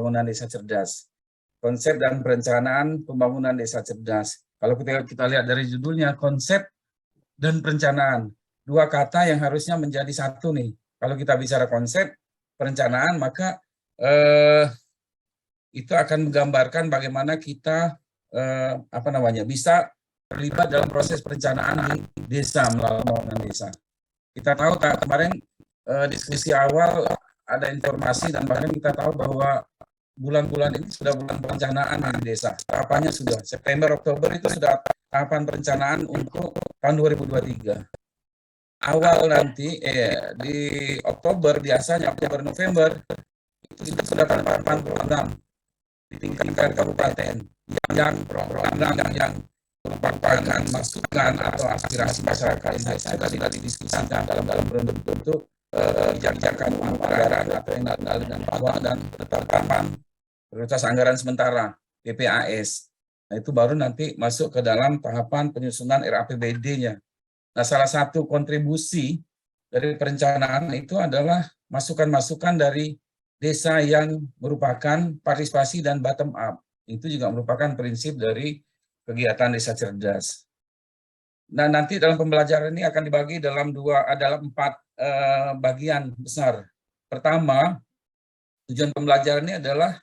pembangunan desa cerdas. Konsep dan perencanaan pembangunan desa cerdas. Kalau kita lihat dari judulnya, konsep dan perencanaan. Dua kata yang harusnya menjadi satu nih. Kalau kita bicara konsep, perencanaan, maka itu akan menggambarkan bagaimana kita bisa terlibat dalam proses perencanaan di desa melalui pembangunan desa. Kita tahu kemarin diskusi awal ada informasi dan bahkan kita tahu bahwa bulan-bulan ini sudah bulan perencanaan di desa. Tahapannya sudah September, Oktober itu sudah tahapan perencanaan untuk tahun 2023. Awal nanti di Oktober biasanya Oktober November itu sudah tahapan program di tingkat kabupaten yang merupakan masukan atau aspirasi masyarakat yang sudah didiskusikan dalam bentuk kebijakan anggaran atau yang dengan bahwa dan penetapan prioritas anggaran sementara PPAS. Nah, itu baru nanti masuk ke dalam tahapan penyusunan RAPBD-nya. Nah, salah satu kontribusi dari perencanaan itu adalah masukan-masukan dari desa yang merupakan partisipasi dan bottom up. Itu juga merupakan prinsip dari kegiatan desa cerdas. Nah, nanti dalam pembelajaran ini akan dibagi dalam 4 bagian besar. Pertama, tujuan pembelajaran ini adalah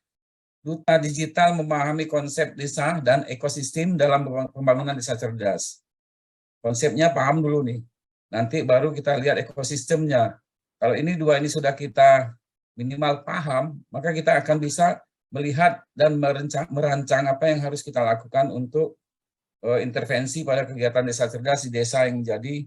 Duta Digital memahami konsep desa dan ekosistem dalam pembangunan desa cerdas. Konsepnya paham dulu nih. Nanti baru kita lihat ekosistemnya. Kalau ini sudah kita minimal paham, maka kita akan bisa melihat dan merancang apa yang harus kita lakukan untuk intervensi pada kegiatan desa cerdas di desa yang menjadi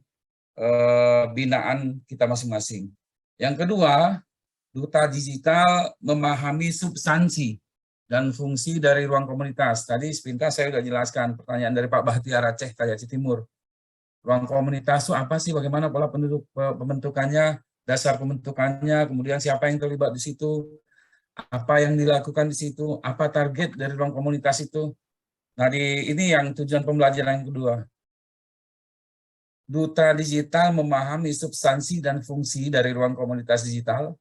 binaan kita masing-masing. Yang kedua, Duta Digital memahami substansi dan fungsi dari ruang komunitas. Tadi sepintas saya sudah jelaskan pertanyaan dari Pak Bahtiar Aceh, Kajati Timur. Ruang komunitas itu apa sih, bagaimana pola pembentukannya, dasar pembentukannya, kemudian siapa yang terlibat di situ, apa yang dilakukan di situ, apa target dari ruang komunitas itu. Nah, ini yang tujuan pembelajaran yang kedua. Duta Digital memahami substansi dan fungsi dari ruang komunitas digital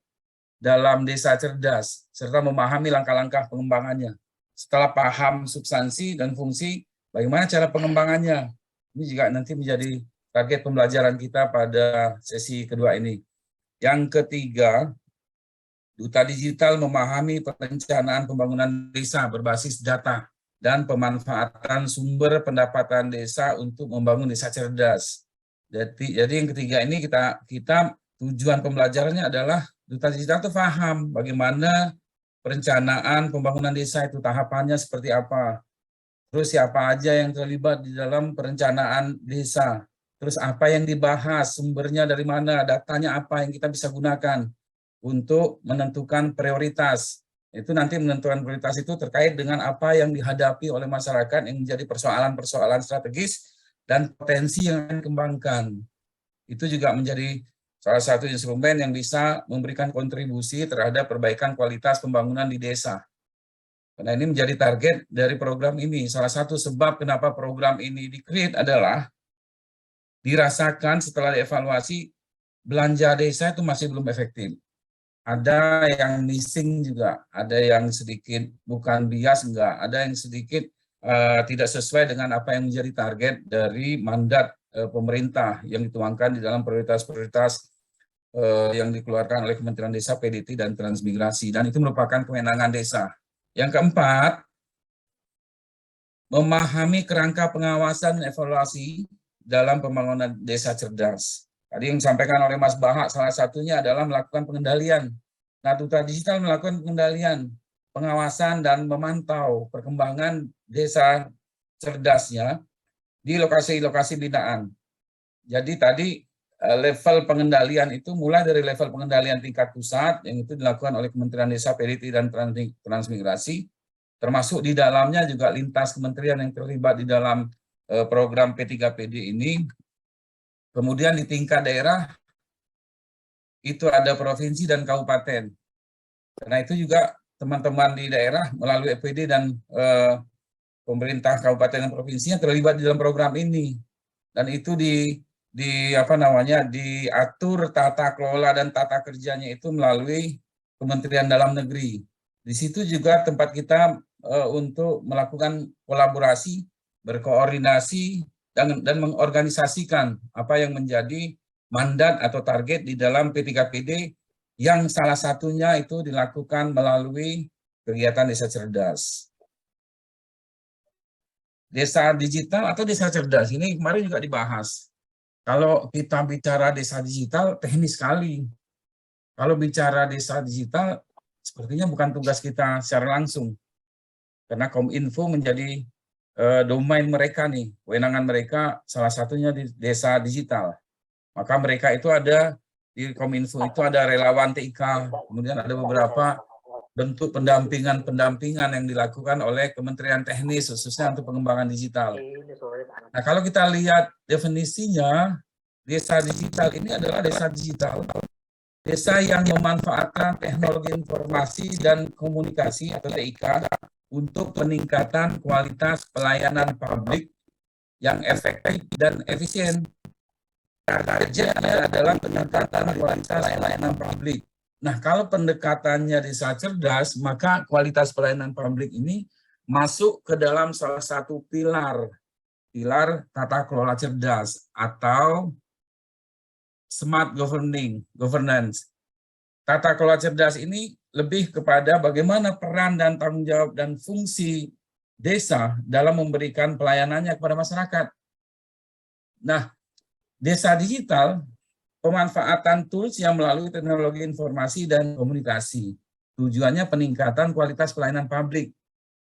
dalam desa cerdas, serta memahami langkah-langkah pengembangannya. Setelah paham substansi dan fungsi, bagaimana cara pengembangannya? Ini juga nanti menjadi target pembelajaran kita pada sesi kedua ini. Yang ketiga, Duta Digital memahami perencanaan pembangunan desa berbasis data dan pemanfaatan sumber pendapatan desa untuk membangun desa cerdas. Jadi yang ketiga ini kita tujuan pembelajarannya adalah Duta Digital itu paham bagaimana perencanaan pembangunan desa itu tahapannya seperti apa. Terus siapa aja yang terlibat di dalam perencanaan desa. Terus apa yang dibahas, sumbernya dari mana, datanya apa yang kita bisa gunakan untuk menentukan prioritas. Itu nanti menentukan prioritas itu terkait dengan apa yang dihadapi oleh masyarakat yang menjadi persoalan-persoalan strategis dan potensi yang akan dikembangkan. Itu juga menjadi salah satu instrumen yang bisa memberikan kontribusi terhadap perbaikan kualitas pembangunan di desa. Karena ini menjadi target dari program ini. Salah satu sebab kenapa program ini di-create adalah dirasakan setelah dievaluasi belanja desa itu masih belum efektif. Ada yang missing juga, ada yang sedikit bukan bias, enggak, ada yang sedikit tidak sesuai dengan apa yang menjadi target dari mandat pemerintah yang dituangkan di dalam prioritas-prioritas yang dikeluarkan oleh Kementerian Desa, PDT, dan Transmigrasi, dan itu merupakan kewenangan desa. Yang keempat, memahami kerangka pengawasan dan evaluasi dalam pembangunan desa cerdas. Tadi yang disampaikan oleh Mas Bahak, salah satunya adalah melakukan pengendalian. Nah, Duta Digital melakukan pengendalian, pengawasan, dan memantau perkembangan desa cerdasnya di lokasi-lokasi binaan. Jadi tadi level pengendalian itu mulai dari level pengendalian tingkat pusat yang itu dilakukan oleh Kementerian Desa, PDT, dan Transmigrasi, termasuk di dalamnya juga lintas kementerian yang terlibat di dalam program P3PD ini. Kemudian di tingkat daerah itu ada provinsi dan kabupaten. Karena itu juga teman-teman di daerah melalui EPD dan pemerintah kabupaten dan provinsinya terlibat di dalam program ini. Dan itu diatur tata kelola dan tata kerjanya itu melalui Kementerian Dalam Negeri. Di situ juga tempat kita untuk melakukan kolaborasi, berkoordinasi, dan mengorganisasikan apa yang menjadi mandat atau target di dalam P3PD yang salah satunya itu dilakukan melalui kegiatan Desa Cerdas. Desa digital atau desa cerdas ini kemarin juga dibahas. Kalau kita bicara desa digital, teknis sekali. Kalau bicara desa digital, sepertinya bukan tugas kita secara langsung. Karena Kominfo menjadi domain mereka nih, kewenangan mereka salah satunya di desa digital. Maka mereka itu ada, di Kominfo itu ada relawan TIK, kemudian ada beberapa bentuk pendampingan yang dilakukan oleh Kementerian Teknis khususnya untuk pengembangan digital. Nah, kalau kita lihat definisinya, desa digital ini adalah desa digital, desa yang memanfaatkan teknologi informasi dan komunikasi atau TIK untuk peningkatan kualitas pelayanan publik yang efektif dan efisien. Targetnya adalah peningkatan kualitas pelayanan publik. Nah, kalau pendekatannya desa cerdas, maka kualitas pelayanan publik ini masuk ke dalam salah satu pilar tata kelola cerdas atau smart governance. Tata kelola cerdas ini lebih kepada bagaimana peran dan tanggung jawab dan fungsi desa dalam memberikan pelayanannya kepada masyarakat. Nah, desa digital pemanfaatan tools yang melalui teknologi informasi dan komunikasi. Tujuannya peningkatan kualitas pelayanan publik.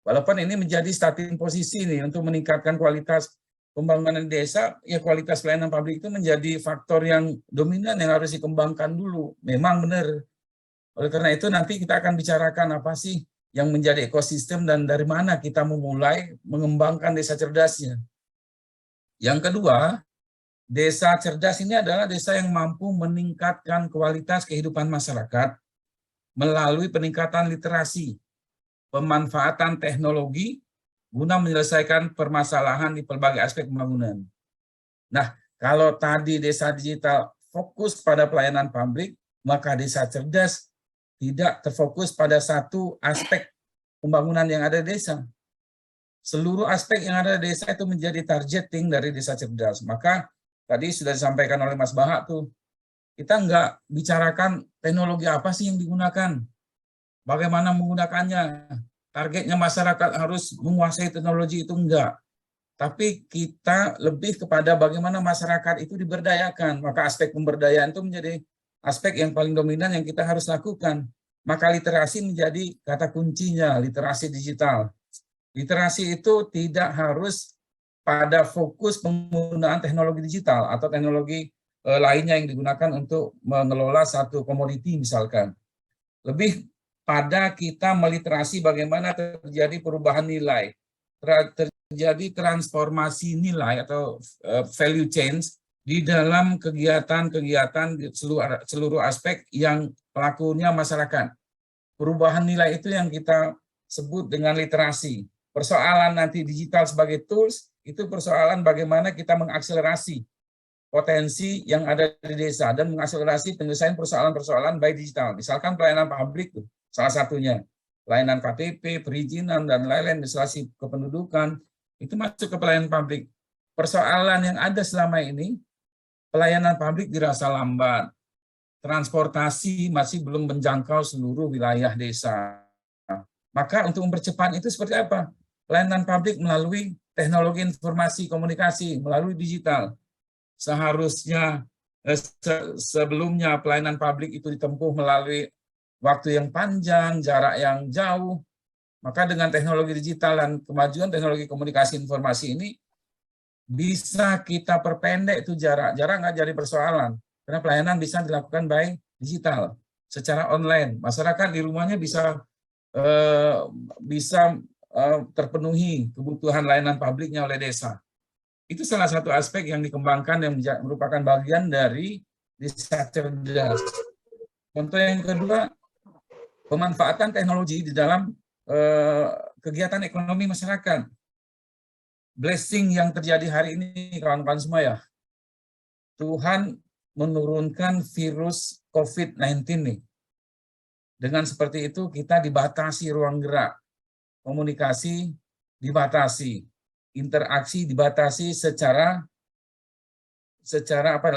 Walaupun ini menjadi starting posisi nih untuk meningkatkan kualitas pembangunan desa, ya kualitas pelayanan publik itu menjadi faktor yang dominan yang harus dikembangkan dulu. Memang benar. Oleh karena itu nanti kita akan bicarakan apa sih yang menjadi ekosistem dan dari mana kita memulai mengembangkan desa cerdasnya. Yang kedua, desa cerdas ini adalah desa yang mampu meningkatkan kualitas kehidupan masyarakat melalui peningkatan literasi, pemanfaatan teknologi guna menyelesaikan permasalahan di berbagai aspek pembangunan. Nah, kalau tadi desa digital fokus pada pelayanan publik, maka desa cerdas tidak terfokus pada satu aspek pembangunan yang ada di desa. Seluruh aspek yang ada di desa itu menjadi targeting dari desa cerdas. Maka tadi sudah disampaikan oleh Mas Bahak tuh, kita nggak bicarakan teknologi apa sih yang digunakan, bagaimana menggunakannya, targetnya masyarakat harus menguasai teknologi itu enggak. Tapi kita lebih kepada bagaimana masyarakat itu diberdayakan, maka aspek pemberdayaan itu menjadi aspek yang paling dominan yang kita harus lakukan. Maka literasi menjadi kata kuncinya, literasi digital. Literasi itu tidak harus pada fokus penggunaan teknologi digital atau teknologi lainnya yang digunakan untuk mengelola satu komoditi misalkan. Lebih pada kita meliterasi bagaimana terjadi perubahan nilai, terjadi transformasi nilai atau value change di dalam kegiatan-kegiatan seluruh aspek yang pelakunya masyarakat. Perubahan nilai itu yang kita sebut dengan literasi. Persoalan nanti digital sebagai tools, itu persoalan bagaimana kita mengakselerasi potensi yang ada di desa dan mengakselerasi penyelesaian persoalan-persoalan by digital. Misalkan pelayanan publik, salah satunya. Pelayanan KTP, perizinan, dan lain-lain, administrasi kependudukan, itu masuk ke pelayanan publik. Persoalan yang ada selama ini, pelayanan publik dirasa lambat. Transportasi masih belum menjangkau seluruh wilayah desa. Maka untuk mempercepat itu seperti apa? Pelayanan publik melalui teknologi informasi komunikasi, melalui digital. Seharusnya sebelumnya pelayanan publik itu ditempuh melalui waktu yang panjang, jarak yang jauh. Maka dengan teknologi digital dan kemajuan teknologi komunikasi informasi ini, bisa kita perpendek itu jarak. Jarak nggak jadi persoalan. Karena pelayanan bisa dilakukan by digital, secara online. Masyarakat di rumahnya bisa terpenuhi kebutuhan layanan publiknya oleh desa. Itu salah satu aspek yang dikembangkan yang merupakan bagian dari desa cerdas. Contoh yang kedua, pemanfaatan teknologi di dalam kegiatan ekonomi masyarakat. Blessing yang terjadi hari ini, kawan-kawan semua ya. Tuhan menurunkan virus COVID-19 nih. Dengan seperti itu kita dibatasi ruang gerak, komunikasi dibatasi, interaksi dibatasi secara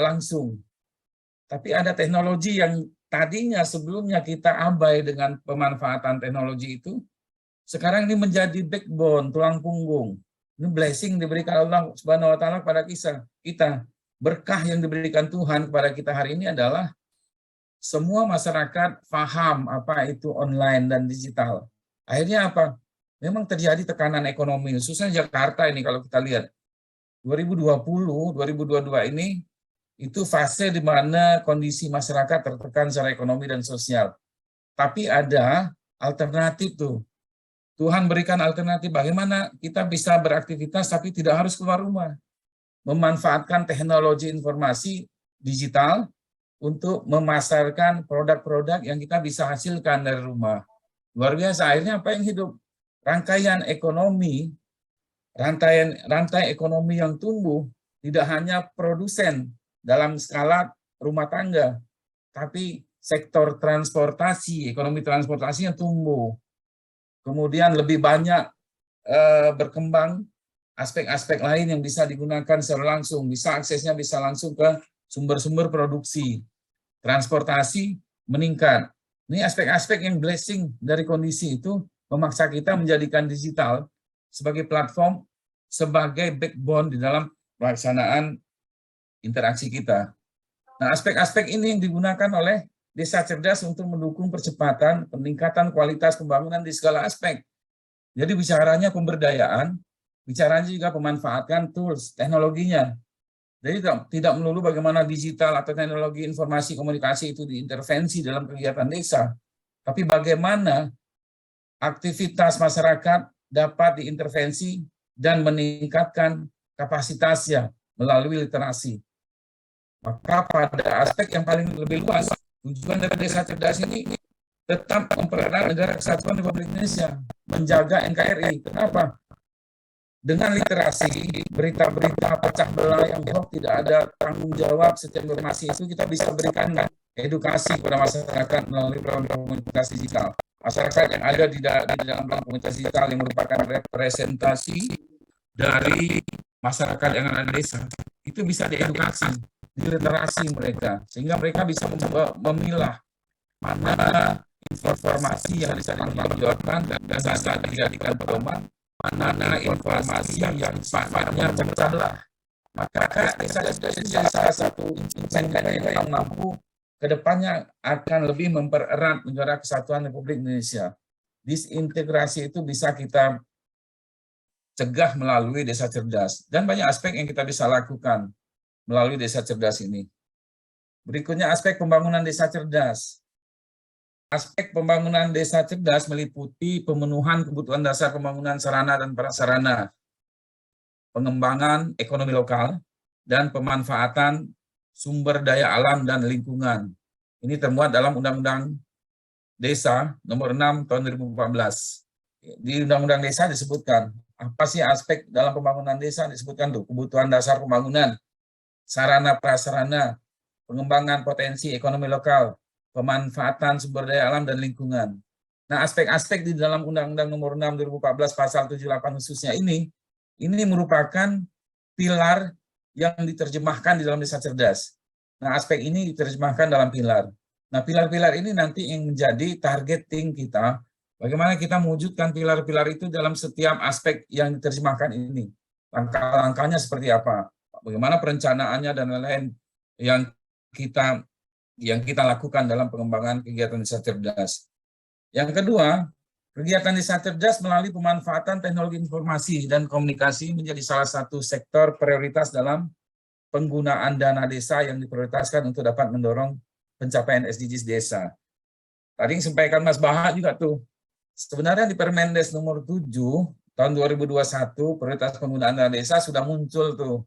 langsung. Tapi ada teknologi yang tadinya sebelumnya kita abai dengan pemanfaatan teknologi itu, sekarang ini menjadi backbone, tulang punggung. Ini blessing diberikan Allah Subhanahu wa taala kepada kita. Berkah yang diberikan Tuhan kepada kita hari ini adalah semua masyarakat paham apa itu online dan digital. Akhirnya apa? Memang terjadi tekanan ekonomi, khususnya Jakarta ini kalau kita lihat. 2020, 2022 ini itu fase di mana kondisi masyarakat tertekan secara ekonomi dan sosial. Tapi ada alternatif tuh. Tuhan berikan alternatif bagaimana kita bisa beraktivitas tapi tidak harus keluar rumah. Memanfaatkan teknologi informasi digital untuk memasarkan produk-produk yang kita bisa hasilkan dari rumah. Luar biasa, akhirnya apa yang hidup? Rangkaian ekonomi, rantai ekonomi yang tumbuh tidak hanya produsen dalam skala rumah tangga, tapi sektor transportasi, ekonomi transportasi yang tumbuh. Kemudian lebih banyak berkembang aspek-aspek lain yang bisa digunakan secara langsung, aksesnya bisa langsung ke sumber-sumber produksi, transportasi meningkat. Ini aspek-aspek yang blessing dari kondisi itu memaksa kita menjadikan digital sebagai platform, sebagai backbone di dalam pelaksanaan interaksi kita. Nah, aspek-aspek ini yang digunakan oleh Desa Cerdas untuk mendukung percepatan peningkatan kualitas pembangunan di segala aspek. Jadi bicaranya pemberdayaan, bicaranya juga pemanfaatkan tools, teknologinya. Jadi tidak melulu bagaimana digital atau teknologi informasi komunikasi itu diintervensi dalam kegiatan desa, tapi bagaimana aktivitas masyarakat dapat diintervensi dan meningkatkan kapasitasnya melalui literasi. Maka pada aspek yang paling lebih luas, tujuan dari Desa Cerdas ini tetap mempererat negara kesatuan Republik Indonesia, menjaga NKRI. Kenapa? Dengan literasi, berita-berita pecah belah yang hoax tidak ada tanggung jawab setiap informasi itu kita bisa berikan edukasi kepada masyarakat melalui program komunitas digital. Masyarakat yang ada di dalam komunitas digital yang merupakan representasi dari masyarakat yang ada di desa, itu bisa diedukasi, diliterasi mereka, sehingga mereka bisa memilah mana informasi yang bisa dipertanggungjawabkan dan bisa dijadikan pedoman, mana informasi yang sifatnya bercanda. Maka desa jadi salah satu instrumen yang mampu kedepannya akan lebih mempererat negara kesatuan Republik Indonesia. Disintegrasi itu bisa kita cegah melalui Desa Cerdas, dan banyak aspek yang kita bisa lakukan melalui Desa Cerdas ini. Berikutnya aspek pembangunan Desa Cerdas. Aspek pembangunan Desa Cerdas meliputi pemenuhan kebutuhan dasar pembangunan sarana dan prasarana, pengembangan ekonomi lokal, dan pemanfaatan sumber daya alam dan lingkungan. Ini termuat dalam Undang-Undang Desa Nomor 6 Tahun 2014. Di Undang-Undang Desa disebutkan, apa sih aspek dalam pembangunan desa disebutkan tuh, kebutuhan dasar pembangunan, sarana prasarana, pengembangan potensi ekonomi lokal, pemanfaatan sumber daya alam dan lingkungan. Nah, aspek-aspek di dalam Undang-Undang Nomor 6 2014 Pasal 78 khususnya ini merupakan pilar yang diterjemahkan di dalam Desa Cerdas. Nah, aspek ini diterjemahkan dalam pilar. Nah, pilar-pilar ini nanti yang menjadi targeting kita, bagaimana kita mewujudkan pilar-pilar itu dalam setiap aspek yang diterjemahkan ini. Langkah-langkahnya seperti apa, bagaimana perencanaannya dan lain-lain yang kita lakukan dalam pengembangan kegiatan Desa Cerdas. Yang kedua, kegiatan Desa Cerdas melalui pemanfaatan teknologi informasi dan komunikasi menjadi salah satu sektor prioritas dalam penggunaan dana desa yang diprioritaskan untuk dapat mendorong pencapaian SDGs desa. Tadi yang disampaikan Mas Baha juga tuh, sebenarnya di Permendes nomor 7 tahun 2021 prioritas penggunaan dana desa sudah muncul tuh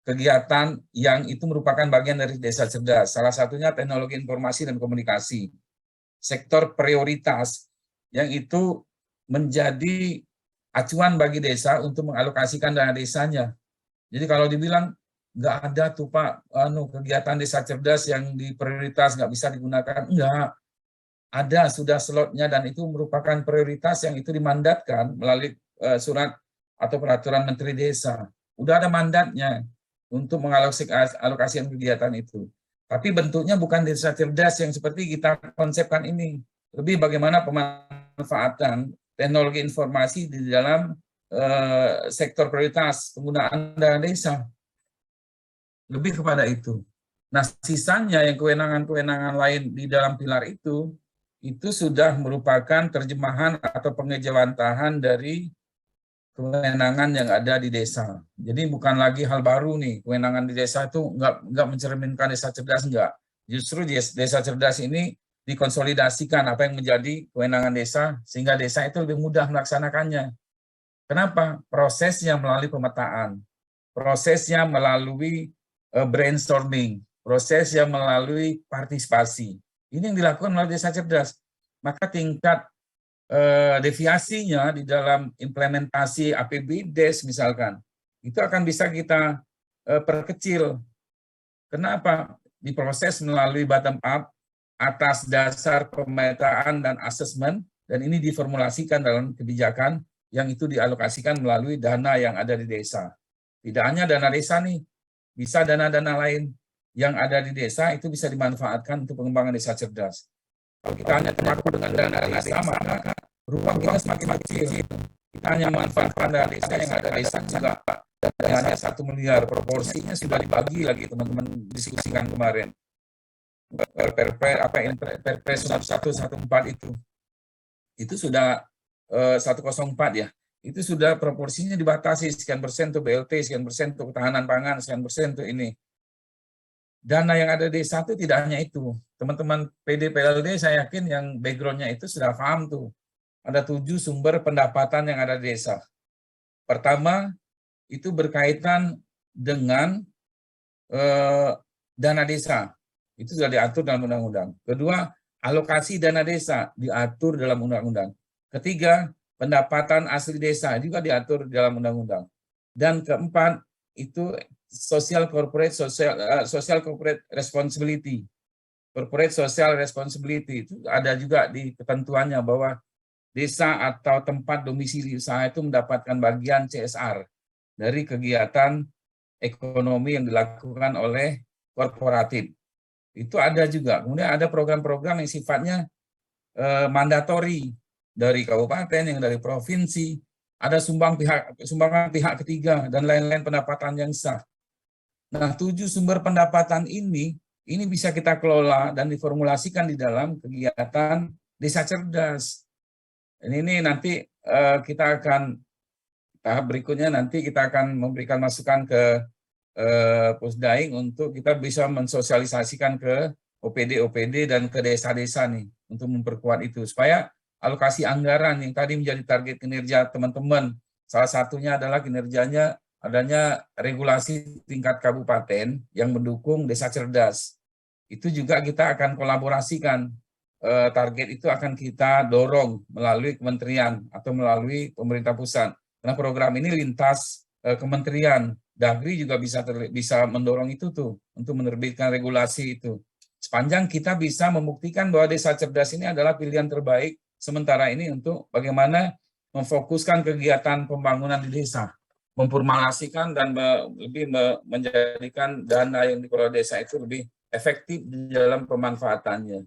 kegiatan yang itu merupakan bagian dari Desa Cerdas. Salah satunya teknologi informasi dan komunikasi. Sektor prioritas yang itu menjadi acuan bagi desa untuk mengalokasikan dana desanya. Jadi kalau dibilang nggak ada tuh Pak kegiatan Desa Cerdas yang diprioritas nggak bisa digunakan, enggak. ada sudah slotnya dan itu merupakan prioritas yang itu dimandatkan melalui surat atau peraturan Menteri Desa. Udah ada mandatnya untuk mengalokasikan kegiatan itu. Tapi bentuknya bukan desa cerdas yang seperti kita konsepkan ini. Lebih bagaimana pemanfaatan teknologi informasi di dalam sektor prioritas penggunaan dana desa. Lebih kepada itu. Nah, sisanya yang kewenangan-kewenangan lain di dalam pilar itu sudah merupakan terjemahan atau pengejawantahan dari kewenangan yang ada di desa. Jadi bukan lagi hal baru nih, kewenangan di desa itu nggak mencerminkan desa cerdas, enggak. Justru desa cerdas ini dikonsolidasikan apa yang menjadi kewenangan desa, sehingga desa itu lebih mudah melaksanakannya. Kenapa? Prosesnya melalui pemetaan, prosesnya melalui brainstorming, prosesnya melalui partisipasi. Ini yang dilakukan melalui desa cerdas. Maka tingkat deviasinya di dalam implementasi APBDes misalkan, itu akan bisa kita perkecil. Kenapa? Diproses melalui bottom up, atas dasar pemetaan dan asesmen, dan ini diformulasikan dalam kebijakan yang itu dialokasikan melalui dana yang ada di desa. Tidak hanya dana desa nih, bisa dana-dana lain yang ada di desa itu bisa dimanfaatkan untuk pengembangan desa cerdas. Kalau kita hanya terpaku dengan dana desa, maka ruang kita semakin kecil. Kita hanya memanfaatkan dana desa yang ada di desa juga. Dan hanya 1 miliar, proporsinya sudah dibagi lagi teman-teman diskusikan kemarin. Perpres 114 itu sudah 104 ya. Itu sudah proporsinya dibatasi, sekian persen untuk BLT, sekian persen untuk ketahanan pangan, sekian persen untuk ini. Dana yang ada di desa itu tidak hanya itu. Teman-teman PD/PLD saya yakin yang background-nya itu sudah paham tuh. Ada 7 sumber pendapatan yang ada di desa. Pertama, itu berkaitan dengan dana desa. Itu sudah diatur dalam undang-undang. Kedua, alokasi dana desa diatur dalam undang-undang. Ketiga, pendapatan asli desa juga diatur dalam undang-undang. Dan keempat, itu social corporate responsibility. Corporate social responsibility itu ada juga di ketentuannya bahwa desa atau tempat domisili usaha itu mendapatkan bagian CSR dari kegiatan ekonomi yang dilakukan oleh korporatif. Itu ada juga. Kemudian ada program-program yang sifatnya mandatori dari kabupaten, yang dari provinsi, ada sumbangan pihak ketiga, dan lain-lain pendapatan yang sah. Nah, 7 sumber pendapatan ini bisa kita kelola dan diformulasikan di dalam kegiatan desa cerdas. Ini nanti kita akan, tahap berikutnya nanti kita akan memberikan masukan ke Pusdaing untuk kita bisa mensosialisasikan ke OPD dan ke desa-desa nih, untuk memperkuat itu, supaya alokasi anggaran yang tadi menjadi target kinerja teman-teman, salah satunya adalah kinerjanya adanya regulasi tingkat kabupaten yang mendukung desa cerdas. Itu juga kita akan kolaborasikan, target itu akan kita dorong melalui kementerian atau melalui pemerintah pusat. Karena program ini lintas kementerian, Dagri juga bisa mendorong itu tuh untuk menerbitkan regulasi itu. Sepanjang kita bisa membuktikan bahwa desa cerdas ini adalah pilihan terbaik sementara ini untuk bagaimana memfokuskan kegiatan pembangunan di desa, memformulasikan dan lebih menjadikan dana yang dikelola desa itu lebih efektif di dalam pemanfaatannya.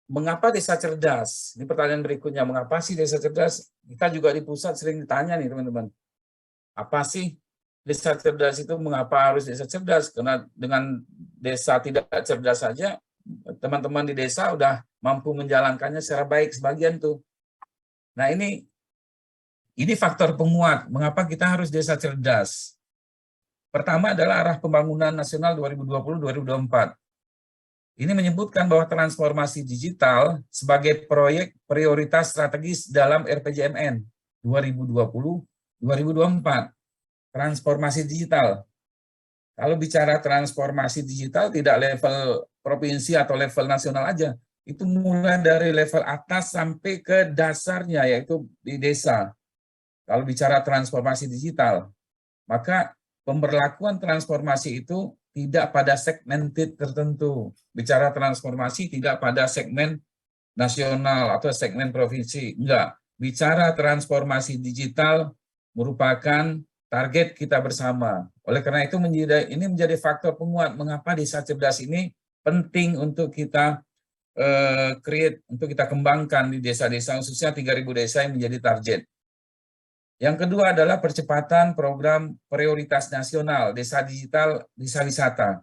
Mengapa desa cerdas? Ini pertanyaan berikutnya, mengapa sih desa cerdas? Kita juga di pusat sering ditanya nih teman-teman. Apa sih desa cerdas itu, mengapa harus desa cerdas? Karena dengan desa tidak cerdas saja, teman-teman di desa udah mampu menjalankannya secara baik sebagian tuh. Nah ini faktor penguat, mengapa kita harus desa cerdas. Pertama adalah arah pembangunan nasional 2020-2024. Ini menyebutkan bahwa transformasi digital sebagai proyek prioritas strategis dalam RPJMN 2020-2024. Transformasi digital. Kalau bicara transformasi digital tidak level provinsi atau level nasional aja, itu mulai dari level atas sampai ke dasarnya, yaitu di desa. Kalau bicara transformasi digital, maka pemberlakuan transformasi itu tidak pada segmented tertentu. Bicara transformasi tidak pada segmen nasional atau segmen provinsi, enggak. Bicara transformasi digital merupakan target kita bersama. Oleh karena itu ini menjadi faktor penguat mengapa desa cerdas ini penting untuk kita create, untuk kita kembangkan di desa-desa, khususnya 3.000 desa yang menjadi target. Yang kedua adalah percepatan program prioritas nasional, desa digital, desa wisata.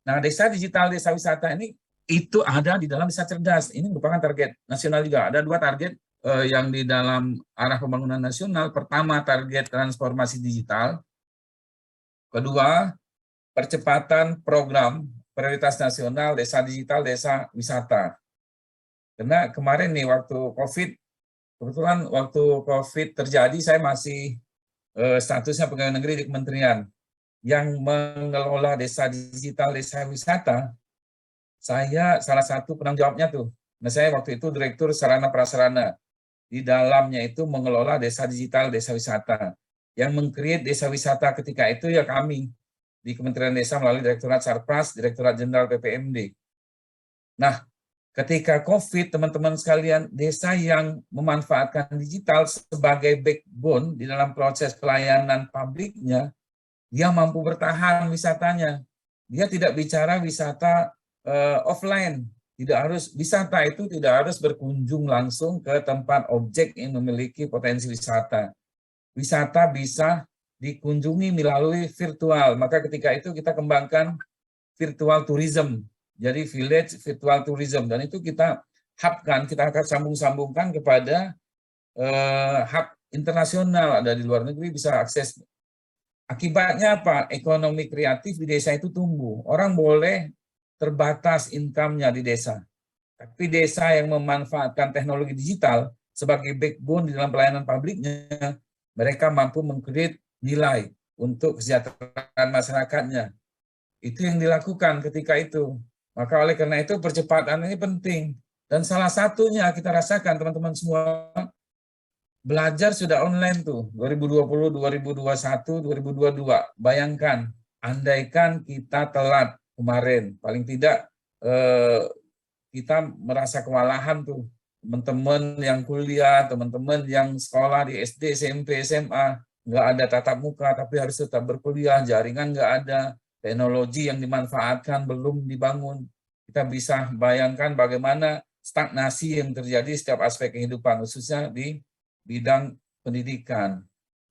Nah, desa digital, desa wisata ini itu ada di dalam desa cerdas. Ini merupakan target nasional juga. Ada 2 target yang di dalam arah pembangunan nasional. Pertama, target transformasi digital. Kedua, percepatan program prioritas nasional, desa digital, desa wisata. Karena kemarin nih waktu COVID, kebetulan waktu COVID terjadi, saya masih statusnya pegawai negeri di kementerian yang mengelola desa digital, desa wisata. Saya salah satu penanggung jawabnya tuh. Nah, saya waktu itu direktur sarana prasarana. Di dalamnya itu mengelola desa digital, desa wisata. Yang meng-create desa wisata ketika itu ya kami di Kementerian Desa melalui Direktorat Sarpras, Direktorat Jenderal PPMD. Nah, ketika COVID, teman-teman sekalian, desa yang memanfaatkan digital sebagai backbone di dalam proses pelayanan publiknya, dia mampu bertahan wisatanya. Dia tidak bicara wisata offline. Wisata itu tidak harus berkunjung langsung ke tempat objek yang memiliki potensi wisata. Wisata bisa dikunjungi melalui virtual. Maka ketika itu kita kembangkan virtual tourism. Jadi village virtual tourism. Dan itu kita hubkan, kita akan sambung-sambungkan kepada hub internasional. Ada di luar negeri bisa akses. Akibatnya apa? Ekonomi kreatif di desa itu tumbuh. Orang boleh terbatas income-nya di desa. Tapi desa yang memanfaatkan teknologi digital sebagai backbone di dalam pelayanan publiknya, mereka mampu meng-create nilai untuk kesejahteraan masyarakatnya. Itu yang dilakukan ketika itu. Maka oleh karena itu percepatan ini penting. Dan salah satunya kita rasakan teman-teman semua, belajar sudah online tuh, 2020, 2021, 2022. Bayangkan, andaikan kita telat kemarin, paling tidak kita merasa kewalahan tuh, teman-teman yang kuliah, teman-teman yang sekolah di SD, SMP, SMA, nggak ada tatap muka, tapi harus tetap berkuliah, jaringan nggak ada, teknologi yang dimanfaatkan belum dibangun. Kita bisa bayangkan bagaimana stagnasi yang terjadi setiap aspek kehidupan, khususnya di bidang pendidikan,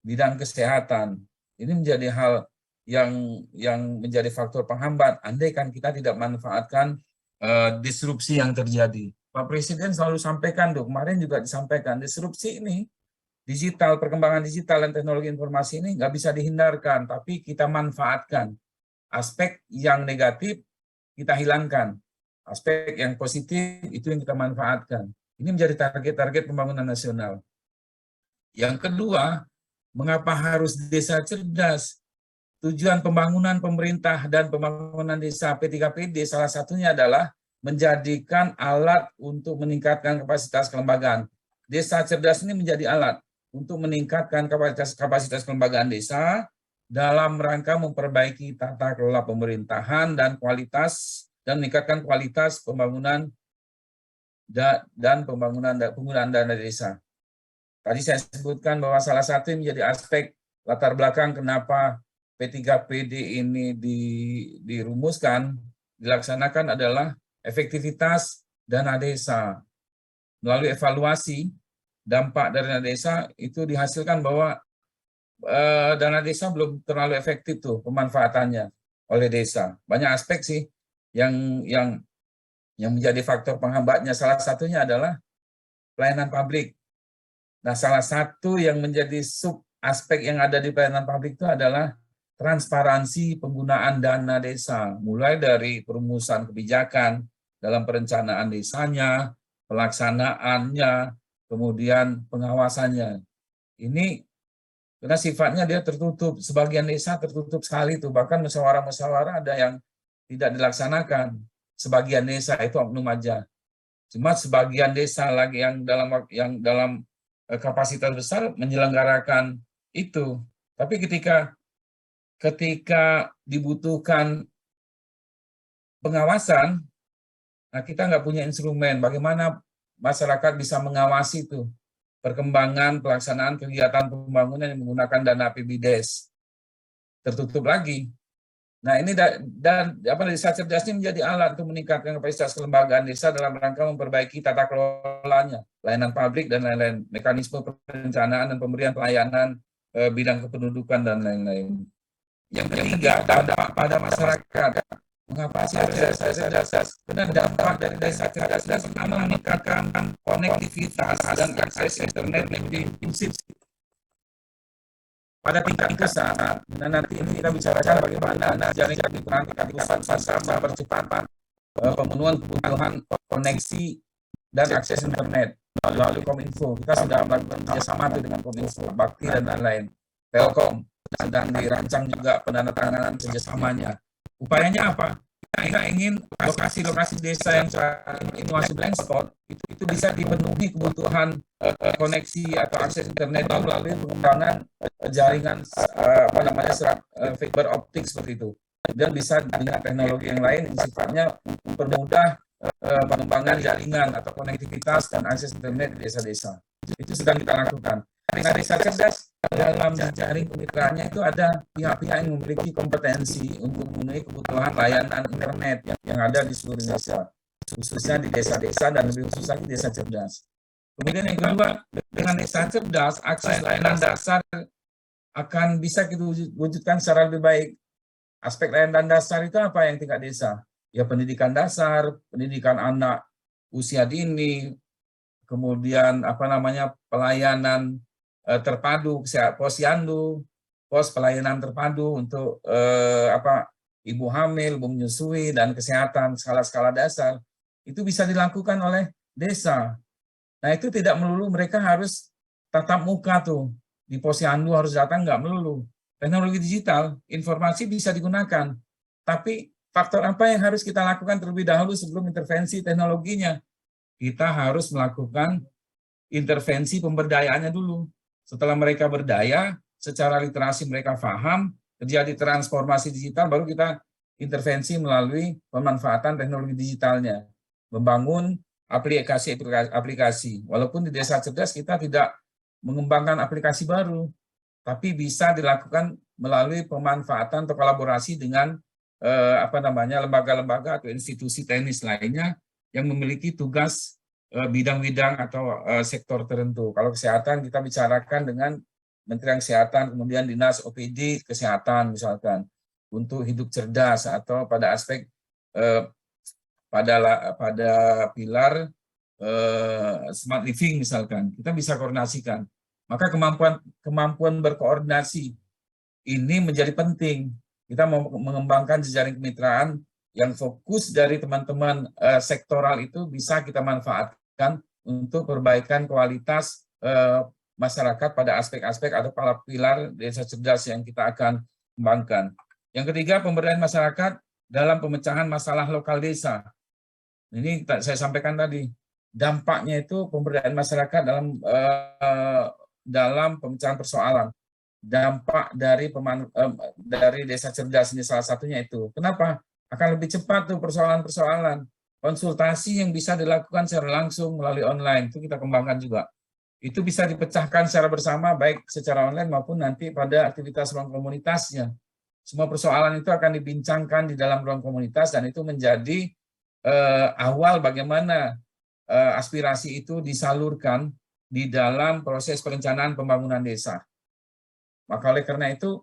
bidang kesehatan. Ini menjadi hal yang menjadi faktor penghambat. Andaikan kita tidak manfaatkan disrupsi yang terjadi. Pak Presiden selalu sampaikan, kemarin juga disampaikan, disrupsi ini, digital, perkembangan digital dan teknologi informasi ini nggak bisa dihindarkan, tapi kita manfaatkan. Aspek yang negatif kita hilangkan. Aspek yang positif itu yang kita manfaatkan. Ini menjadi target-target pembangunan nasional. Yang kedua, mengapa harus desa cerdas? Tujuan pembangunan pemerintah dan pembangunan desa P3PD salah satunya adalah menjadikan alat untuk meningkatkan kapasitas kelembagaan. Desa cerdas ini menjadi alat untuk meningkatkan kapasitas kelembagaan desa dalam rangka memperbaiki tata kelola pemerintahan dan meningkatkan kualitas pembangunan dan penggunaan dana desa. Tadi saya sebutkan bahwa salah satu yang menjadi aspek latar belakang kenapa P3PD ini dirumuskan, dilaksanakan adalah efektivitas dana desa. Melalui evaluasi dampak dari dana desa itu dihasilkan bahwa dana desa belum terlalu efektif tuh pemanfaatannya oleh desa. Banyak aspek sih yang menjadi faktor penghambatnya. Salah satunya adalah pelayanan publik. Nah, salah satu yang menjadi sub aspek yang ada di pelayanan publik itu adalah transparansi penggunaan dana desa, mulai dari perumusan kebijakan dalam perencanaan desanya, pelaksanaannya, kemudian pengawasannya. Ini karena sifatnya dia tertutup, sebagian desa tertutup sekali tuh, bahkan musyawarah-musyawarah ada yang tidak dilaksanakan. Sebagian desa itu oknum aja. Cuma sebagian desa lagi yang dalam kapasitas besar menyelenggarakan itu. Tapi ketika ketika dibutuhkan pengawasan, nah kita nggak punya instrumen. Bagaimana masyarakat bisa mengawasi itu perkembangan pelaksanaan kegiatan pembangunan yang menggunakan dana APBDes? Tertutup lagi. Nah ini dan desa cerdas ini menjadi alat untuk meningkatkan kapasitas kelembagaan desa dalam rangka memperbaiki tata kelolanya, layanan publik dan lain-lain, mekanisme perencanaan dan pemberian pelayanan bidang kependudukan dan lain-lain. Yang ketiga, dampak pada masyarakat. Mengapa sih desa cerdas? Karena dampak dari desa cerdas pertama meningkatkan konektivitas dan akses internet yang inklusif pada tingkat besar. Nah nanti ini kita bicarakan bagaimana jaringan peran tingkat pusat bersama percepatan pemenuhan kebutuhan koneksi dan akses internet melalui Kominfo. Kita sudah melakukan kerjasama dengan Kominfo, Bakti dan lain-lain. Telkom sedang dirancang juga penandatanganan kerjasamanya. Upayanya apa? Kita ingin lokasi-lokasi desa yang inovasi blind spot itu bisa dipenuhi kebutuhan koneksi atau akses internet melalui pengembangan jaringan fiber optik seperti itu, dan bisa dengan teknologi yang lain yang sifatnya mempermudah pengembangan jaringan atau konektivitas dan akses internet di desa-desa. Itu sedang kita lakukan. Nah, desa cerdas dalam jaring kemitraannya itu ada pihak-pihak yang memiliki kompetensi untuk memenuhi kebutuhan layanan internet yang ada di seluruh Indonesia, khususnya di desa-desa dan lebih khususnya di desa cerdas. Kemudian yang kedua, dengan desa cerdas, akses layanan dasar akan bisa kita wujudkan secara lebih baik. Aspek layanan dasar itu apa yang tingkat desa? Ya pendidikan dasar, pendidikan anak usia dini, kemudian pelayanan terpadu, posyandu, pos pelayanan terpadu untuk ibu hamil, ibu menyusui, dan kesehatan skala-skala dasar. Itu bisa dilakukan oleh desa. Nah itu tidak melulu mereka harus tatap muka tuh. Di posyandu harus datang, nggak melulu. Teknologi digital, informasi bisa digunakan. Tapi faktor apa yang harus kita lakukan terlebih dahulu sebelum intervensi teknologinya? Kita harus melakukan intervensi pemberdayaannya dulu. Setelah mereka berdaya, secara literasi mereka paham, terjadi transformasi digital, baru kita intervensi melalui pemanfaatan teknologi digitalnya. Membangun aplikasi. Walaupun di desa cerdas kita tidak mengembangkan aplikasi baru, tapi bisa dilakukan melalui pemanfaatan atau kolaborasi dengan lembaga-lembaga atau institusi teknis lainnya yang memiliki tugas bidang-bidang atau sektor tertentu. Kalau kesehatan kita bicarakan dengan Menteri Kesehatan, kemudian Dinas OPD Kesehatan misalkan, untuk hidup cerdas atau pada aspek pada pilar smart living misalkan, kita bisa koordinasikan. Maka kemampuan berkoordinasi ini menjadi penting. Kita mau mengembangkan jejaring kemitraan yang fokus dari teman-teman sektoral itu bisa kita manfaatkan untuk perbaikan kualitas masyarakat pada aspek-aspek atau para pilar desa cerdas yang kita akan kembangkan. Yang ketiga, pemberdayaan masyarakat dalam pemecahan masalah lokal desa. Ini saya sampaikan tadi, dampaknya itu pemberdayaan masyarakat dalam pemecahan persoalan. Dampak dari desa cerdas ini salah satunya itu. Kenapa? Akan lebih cepat tuh persoalan-persoalan. Konsultasi yang bisa dilakukan secara langsung melalui online, itu kita kembangkan juga. Itu bisa dipecahkan secara bersama, baik secara online maupun nanti pada aktivitas ruang komunitasnya. Semua persoalan itu akan dibincangkan di dalam ruang komunitas, dan itu menjadi awal bagaimana aspirasi itu disalurkan di dalam proses perencanaan pembangunan desa. Maka oleh karena itu,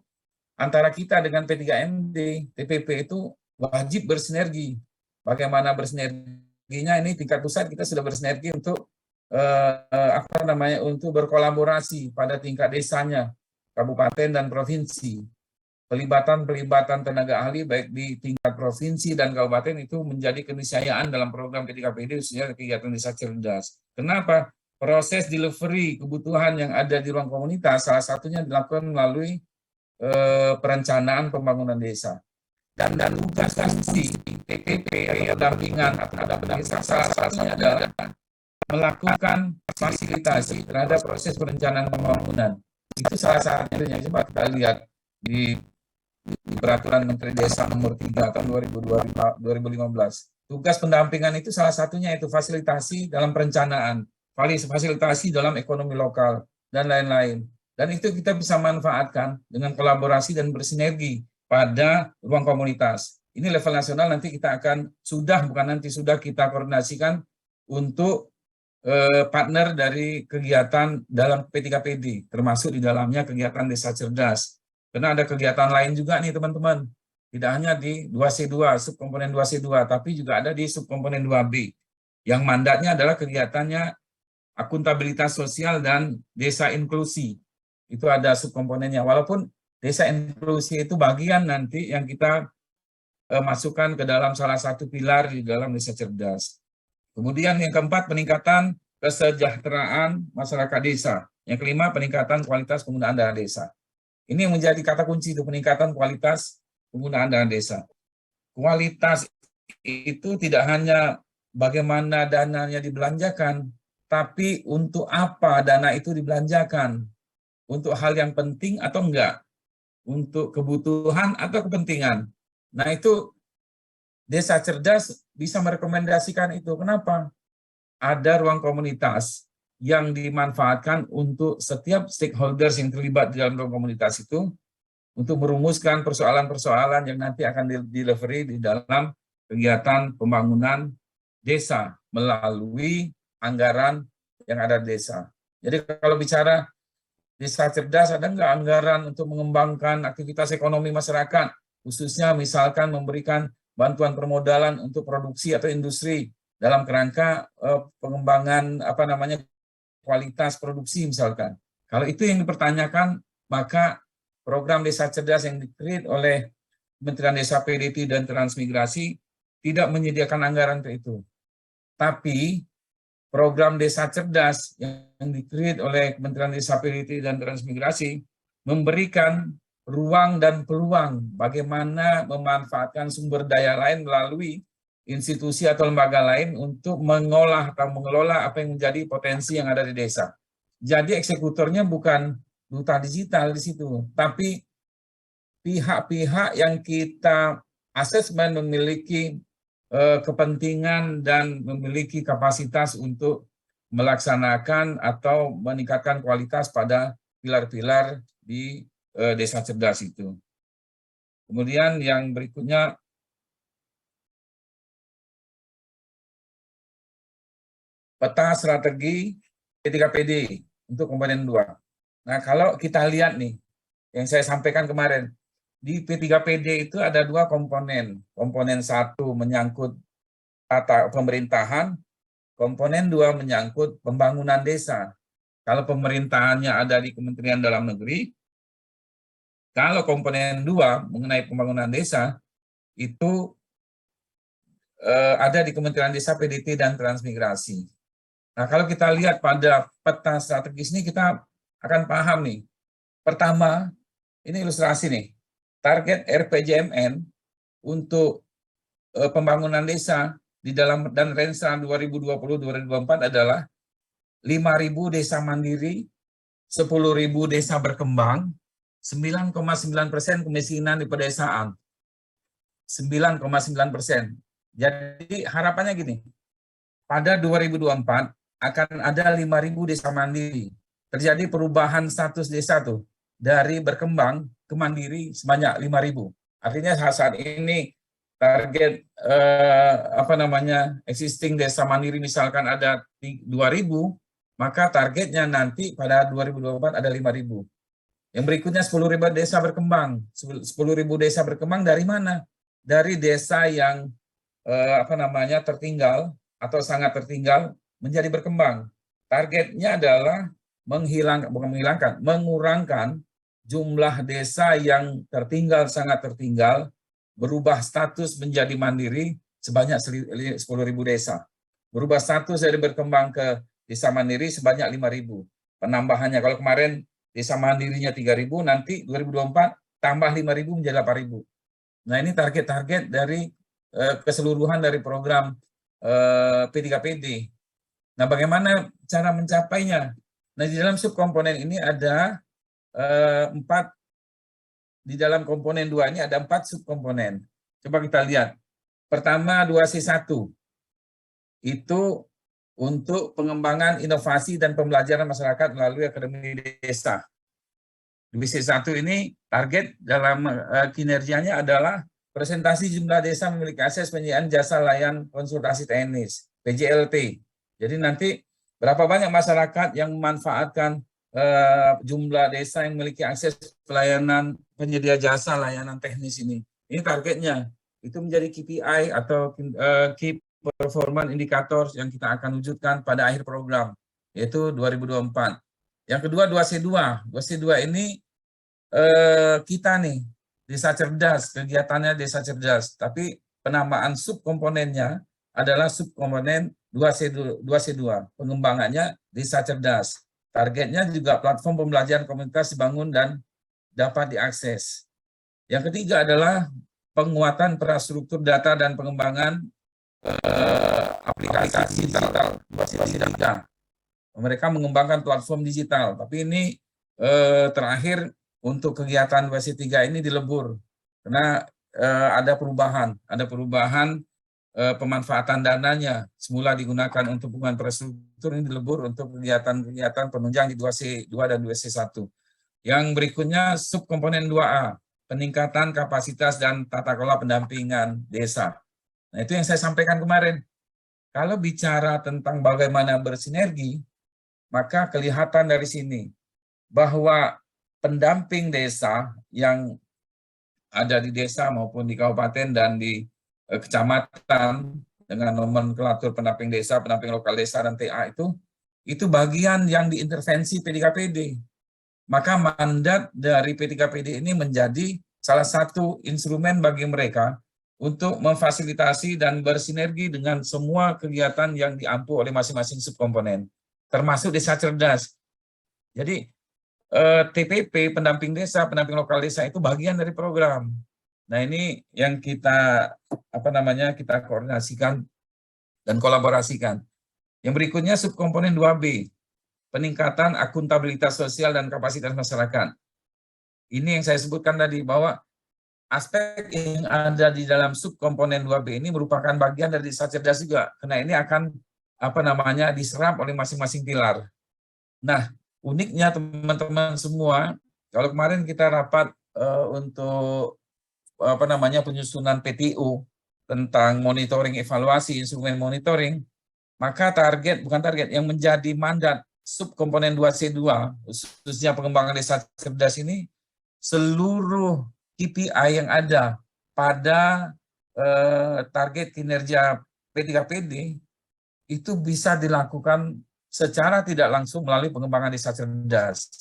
antara kita dengan P3MD, TPP itu wajib bersinergi. Bagaimana bersinerginya ini tingkat pusat kita sudah bersinergi untuk untuk berkolaborasi pada tingkat desanya, kabupaten dan provinsi. Pelibatan tenaga ahli baik di tingkat provinsi dan kabupaten itu menjadi keniscayaan dalam program P3PD khususnya kegiatan desa cerdas. Kenapa? Proses delivery kebutuhan yang ada di ruang komunitas salah satunya dilakukan melalui perencanaan pembangunan desa. Dan tugas fungsi TPP atau pendampingan terhadap desa salah satunya adalah melakukan fasilitasi terhadap proses perencanaan pembangunan. Itu salah satunya. Coba kita lihat di di Peraturan Menteri Desa Nomor 3 tahun 2015. Tugas pendampingan itu salah satunya itu fasilitasi dalam perencanaan, fasilitasi dalam ekonomi lokal, dan lain-lain. Dan itu kita bisa manfaatkan dengan kolaborasi dan bersinergi pada ruang komunitas. Ini level nasional, nanti kita akan, sudah kita koordinasikan untuk partner dari kegiatan dalam P3PD, termasuk di dalamnya kegiatan Desa Cerdas. Karena ada kegiatan lain juga nih teman-teman, tidak hanya di 2C2, subkomponen 2C2, tapi juga ada di subkomponen 2B, yang mandatnya adalah kegiatannya akuntabilitas sosial dan desa inklusi. Itu ada subkomponennya, walaupun desa inklusi itu bagian nanti yang kita masukkan ke dalam salah satu pilar di dalam Desa Cerdas. Kemudian yang keempat, peningkatan kesejahteraan masyarakat desa. Yang kelima, peningkatan kualitas penggunaan dana desa. Ini yang menjadi kata kunci itu, peningkatan kualitas penggunaan dana desa. Kualitas itu tidak hanya bagaimana dananya dibelanjakan, tapi untuk apa dana itu dibelanjakan. Untuk hal yang penting atau enggak. Untuk kebutuhan atau kepentingan. Nah itu Desa Cerdas bisa merekomendasikan itu. Kenapa? Ada ruang komunitas yang dimanfaatkan untuk setiap stakeholders yang terlibat di dalam ruang komunitas itu untuk merumuskan persoalan-persoalan yang nanti akan delivery di dalam kegiatan pembangunan desa melalui anggaran yang ada di desa. Jadi kalau bicara Desa Cerdas, ada nggak anggaran untuk mengembangkan aktivitas ekonomi masyarakat, khususnya misalkan memberikan bantuan permodalan untuk produksi atau industri dalam kerangka pengembangan kualitas produksi misalkan. Kalau itu yang dipertanyakan, maka program Desa Cerdas yang di-create oleh Kementerian Desa, PDT, dan Transmigrasi tidak menyediakan anggaran untuk itu. Tapi program Desa Cerdas yang di-create oleh Kementerian Desa, PDT, dan Transmigrasi memberikan ruang dan peluang bagaimana memanfaatkan sumber daya lain melalui institusi atau lembaga lain untuk mengolah atau mengelola apa yang menjadi potensi yang ada di desa. Jadi eksekutornya bukan duta digital di situ, tapi pihak-pihak yang kita asesmen memiliki kepentingan dan memiliki kapasitas untuk melaksanakan atau meningkatkan kualitas pada pilar-pilar di Desa Cerdas itu. Kemudian yang berikutnya, peta strategi P3PD untuk komponen 2. Nah, kalau kita lihat nih, yang saya sampaikan kemarin, di P3PD itu ada dua komponen. Komponen 1 menyangkut tata pemerintahan, komponen 2 menyangkut pembangunan desa. Kalau pemerintahannya ada di Kementerian Dalam Negeri, kalau komponen 2 mengenai pembangunan desa, itu ada di Kementerian Desa, PDT, dan Transmigrasi. Nah, kalau kita lihat pada peta strategis ini, kita akan paham nih. Pertama, ini ilustrasi nih, target RPJMN untuk pembangunan desa di dalam dan Renstra 2020-2024 adalah 5.000 desa mandiri, 10.000 desa berkembang, 9,9% kemiskinan di pedesaan. 9,9%. Jadi harapannya gini, pada 2024 akan ada 5.000 desa mandiri. Terjadi perubahan status desa tuh dari berkembang ke mandiri sebanyak 5.000. Artinya saat ini target existing desa mandiri misalkan ada 2.000, maka targetnya nanti pada 2024 ada 5.000. Yang berikutnya 10.000 desa berkembang. 10.000 desa berkembang dari mana? Dari desa yang tertinggal atau sangat tertinggal menjadi berkembang. Targetnya adalah mengurangkan jumlah desa yang tertinggal, sangat tertinggal, berubah status menjadi mandiri sebanyak 10.000 desa. Berubah status dari berkembang ke desa mandiri sebanyak 5.000. Penambahannya, kalau kemarin desa mandirinya 3.000, nanti 2024 tambah 5.000 menjadi 8.000. Nah, ini target-target dari keseluruhan dari program P3PD. Nah, bagaimana cara mencapainya? Nah, di dalam subkomponen ini ada 4 di dalam komponen 2 ini ada 4 subkomponen. Coba kita lihat. Pertama 2C1. Itu untuk pengembangan inovasi dan pembelajaran masyarakat melalui Akademi Desa. 2C1 ini target dalam kinerjanya adalah presentasi jumlah desa memiliki akses penyediaan jasa layan konsultasi teknis, PJLT. Jadi nanti berapa banyak masyarakat yang memanfaatkan jumlah desa yang memiliki akses pelayanan penyedia jasa layanan teknis ini. Ini targetnya. Itu menjadi KPI atau Key Performance Indicators yang kita akan wujudkan pada akhir program, yaitu 2024. Yang kedua 2C2. 2C2 ini kita nih, desa cerdas, kegiatannya desa cerdas, tapi penamaan subkomponennya adalah subkomponen 2C2, pengembangannya desa cerdas. Targetnya juga platform pembelajaran komunitas dibangun dan dapat diakses. Yang ketiga adalah penguatan infrastruktur data dan pengembangan aplikasi digital. Mereka mengembangkan platform digital, tapi ini terakhir untuk kegiatan 2C3 ini dilebur karena ada perubahan pemanfaatan dananya. Semula digunakan untuk pembangunan infrastruktur, ini dilebur untuk kegiatan-kegiatan penunjang di 2C2 dan 2C1. Yang berikutnya subkomponen 2A, peningkatan kapasitas dan tata kelola pendampingan desa. Nah, itu yang saya sampaikan kemarin. Kalau bicara tentang bagaimana bersinergi, maka kelihatan dari sini bahwa pendamping desa yang ada di desa maupun di kabupaten dan di kecamatan dengan nomenklatur pendamping desa, pendamping lokal desa, dan TA itu bagian yang diintervensi P3PD. Maka mandat dari P3PD ini menjadi salah satu instrumen bagi mereka untuk memfasilitasi dan bersinergi dengan semua kegiatan yang diampu oleh masing-masing subkomponen, termasuk desa cerdas. Jadi TPP, pendamping desa, pendamping lokal desa itu bagian dari program. Nah, ini yang kita kita koordinasikan dan kolaborasikan. Yang berikutnya subkomponen 2B, peningkatan akuntabilitas sosial dan kapasitas masyarakat. Ini yang saya sebutkan tadi, bahwa aspek yang ada di dalam subkomponen 2B ini merupakan bagian dari desa cerdas juga, karena ini akan diserap oleh masing-masing pilar. Nah, uniknya teman-teman semua, kalau kemarin kita rapat untuk penyusunan PTU tentang monitoring evaluasi instrumen monitoring, maka yang menjadi mandat subkomponen 2C2 khususnya pengembangan desa cerdas ini, seluruh KPI yang ada pada target kinerja P3PD itu bisa dilakukan secara tidak langsung melalui pengembangan desa cerdas.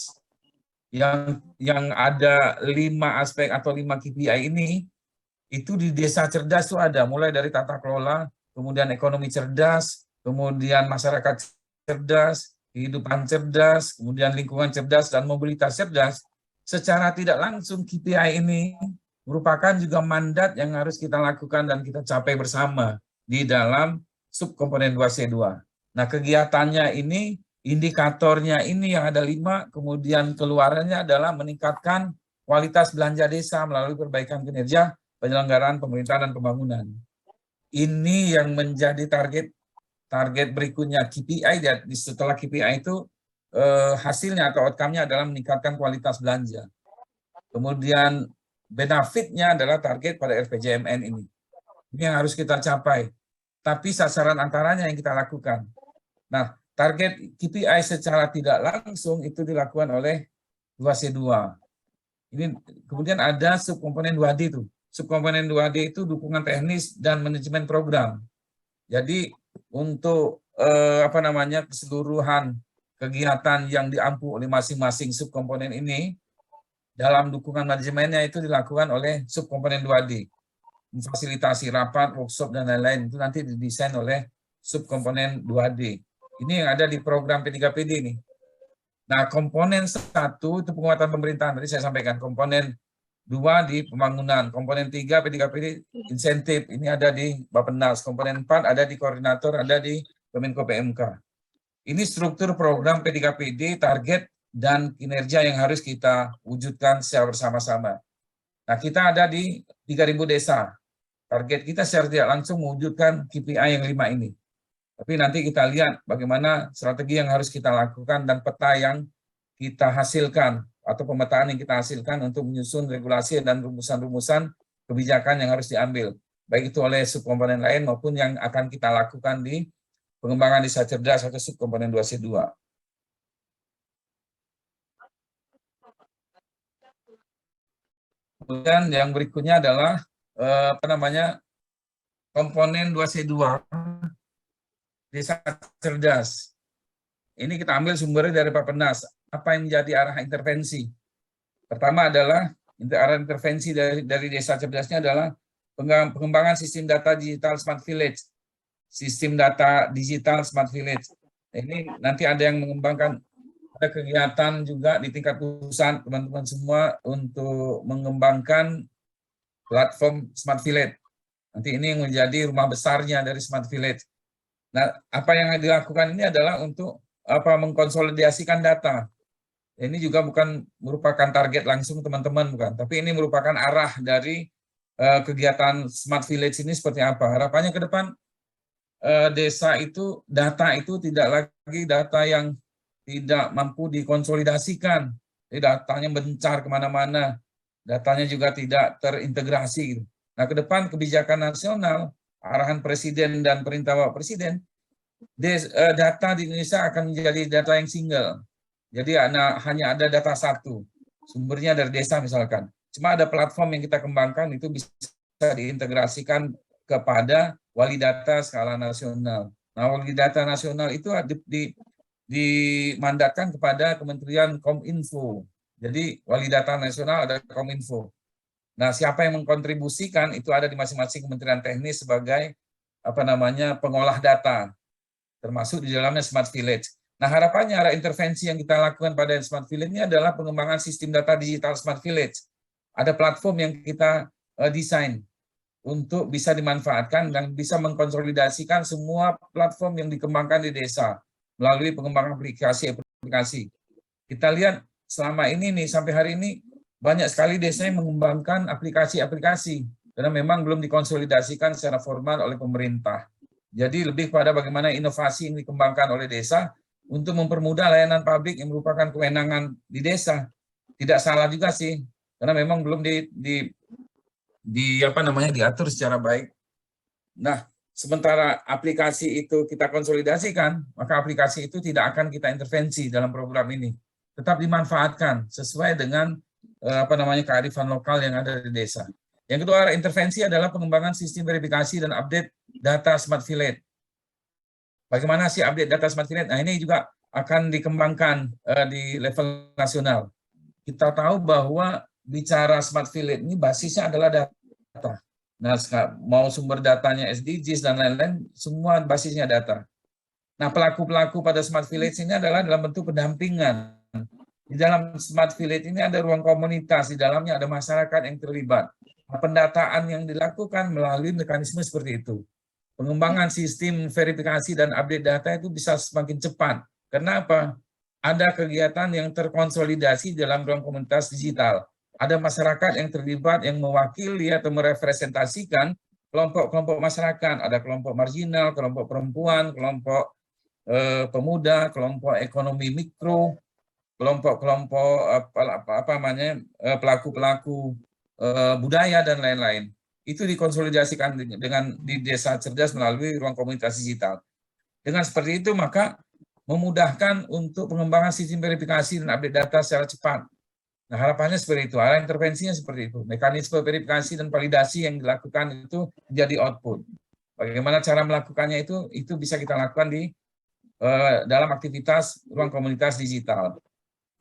Yang ada 5 aspek atau 5 KPI ini, itu di desa cerdas itu ada, mulai dari tata kelola, kemudian ekonomi cerdas, kemudian masyarakat cerdas, kehidupan cerdas, kemudian lingkungan cerdas, dan mobilitas cerdas. Secara tidak langsung KPI ini merupakan juga mandat yang harus kita lakukan dan kita capai bersama di dalam subkomponen 2C2. Nah, kegiatannya ini, indikatornya ini yang ada 5, kemudian keluarannya adalah meningkatkan kualitas belanja desa melalui perbaikan kinerja penyelenggaraan pemerintahan dan pembangunan. Ini yang menjadi target berikutnya KPI. Setelah KPI itu hasilnya atau outcome-nya adalah meningkatkan kualitas belanja. Kemudian benefitnya adalah target pada RPJMN ini. Ini yang harus kita capai. Tapi sasaran antaranya yang kita lakukan. Nah, target KPI secara tidak langsung itu dilakukan oleh 2C2. Ini kemudian ada subkomponen 2D itu. Subkomponen 2D itu dukungan teknis dan manajemen program. Jadi untuk keseluruhan kegiatan yang diampu oleh masing-masing subkomponen ini, dalam dukungan manajemennya itu dilakukan oleh subkomponen 2D. Memfasilitasi rapat, workshop, dan lain-lain itu nanti didesain oleh subkomponen 2D. Ini yang ada di program P3PD ini. Nah, komponen 1 itu penguatan pemerintahan. Tadi saya sampaikan komponen 2 di pembangunan, komponen 3 P3PD insentif, ini ada di Bappenas, komponen 4 ada di koordinator, ada di Kemenko PMK. Ini struktur program P3PD, target dan kinerja yang harus kita wujudkan secara bersama-sama. Nah, kita ada di 3.000 desa. Target kita secara tidak langsung mewujudkan KPI yang 5 ini. Tapi nanti kita lihat bagaimana strategi yang harus kita lakukan dan peta yang kita hasilkan atau pemetaan yang kita hasilkan untuk menyusun regulasi dan rumusan-rumusan kebijakan yang harus diambil, baik itu oleh subkomponen lain maupun yang akan kita lakukan di pengembangan desa cerdas atau subkomponen 2C2. Kemudian yang berikutnya adalah komponen 2C2 desa cerdas. Ini kita ambil sumbernya dari Bappenas. Apa yang menjadi arah intervensi? Pertama adalah arah intervensi dari desa cerdasnya adalah pengembangan sistem data digital smart village. Sistem data digital smart village. Ini nanti ada yang mengembangkan, ada kegiatan juga di tingkat pusat, teman-teman semua, untuk mengembangkan platform smart village. Nanti ini yang menjadi rumah besarnya dari smart village. Nah, apa yang dilakukan ini adalah untuk mengkonsolidasikan data. Ini juga bukan merupakan target langsung teman-teman, bukan, tapi ini merupakan arah dari kegiatan smart village ini seperti apa. Harapannya ke depan desa itu, data itu tidak lagi data yang tidak mampu dikonsolidasikan. Jadi datanya mencar kemana-mana, datanya juga tidak terintegrasi. Gitu. Nah, ke depan kebijakan nasional, arahan Presiden dan perintah Bapak Presiden, data di Indonesia akan menjadi data yang single. Jadi hanya ada data satu, sumbernya dari desa misalkan. Cuma ada platform yang kita kembangkan, itu bisa diintegrasikan kepada wali data skala nasional. Nah, wali data nasional itu dimandatkan kepada Kementerian Kominfo. Jadi wali data nasional ada Kominfo. Nah, siapa yang mengkontribusikan itu ada di masing-masing kementerian teknis sebagai pengolah data, termasuk di dalamnya Smart Village. Nah, harapannya arah intervensi yang kita lakukan pada Smart Village ini adalah pengembangan sistem data digital Smart Village. Ada platform yang kita desain untuk bisa dimanfaatkan dan bisa mengkonsolidasikan semua platform yang dikembangkan di desa melalui pengembangan aplikasi-aplikasi. Kita lihat selama ini nih, sampai hari ini banyak sekali desa yang mengembangkan aplikasi-aplikasi karena memang belum dikonsolidasikan secara formal oleh pemerintah. Jadi lebih pada bagaimana inovasi yang dikembangkan oleh desa untuk mempermudah layanan publik yang merupakan kewenangan di desa. Tidak salah juga sih, karena memang belum diatur secara baik. Nah, sementara aplikasi itu kita konsolidasikan, maka aplikasi itu tidak akan kita intervensi dalam program ini. Tetap dimanfaatkan sesuai dengan kearifan lokal yang ada di desa. Yang kedua, intervensi adalah pengembangan sistem verifikasi dan update data Smart Village. Bagaimana sih update data Smart Village? Nah, ini juga akan dikembangkan di level nasional. Kita tahu bahwa bicara Smart Village ini basisnya adalah data. Nah, mau sumber datanya SDGs dan lain-lain, semua basisnya data. Nah, pelaku-pelaku pada Smart Village ini adalah dalam bentuk pendampingan. Di dalam Smart Village ini ada ruang komunitas, di dalamnya ada masyarakat yang terlibat. Pendataan yang dilakukan melalui mekanisme seperti itu. Pengembangan sistem verifikasi dan update data itu bisa semakin cepat. Kenapa? Ada kegiatan yang terkonsolidasi dalam ruang komunitas digital. Ada masyarakat yang terlibat, yang mewakili atau merepresentasikan kelompok-kelompok masyarakat. Ada kelompok marginal, kelompok perempuan, kelompok pemuda, kelompok ekonomi mikro, kelompok-kelompok pelaku-pelaku budaya dan lain-lain. Itu dikonsolidasikan dengan di desa cerdas melalui ruang komunitas digital. Dengan seperti itu maka memudahkan untuk pengembangan sistem verifikasi dan update data secara cepat. Nah, harapannya seperti itu, arah intervensinya seperti itu. Mekanisme verifikasi dan validasi yang dilakukan itu menjadi output. Bagaimana cara melakukannya itu bisa kita lakukan di dalam aktivitas ruang komunitas digital.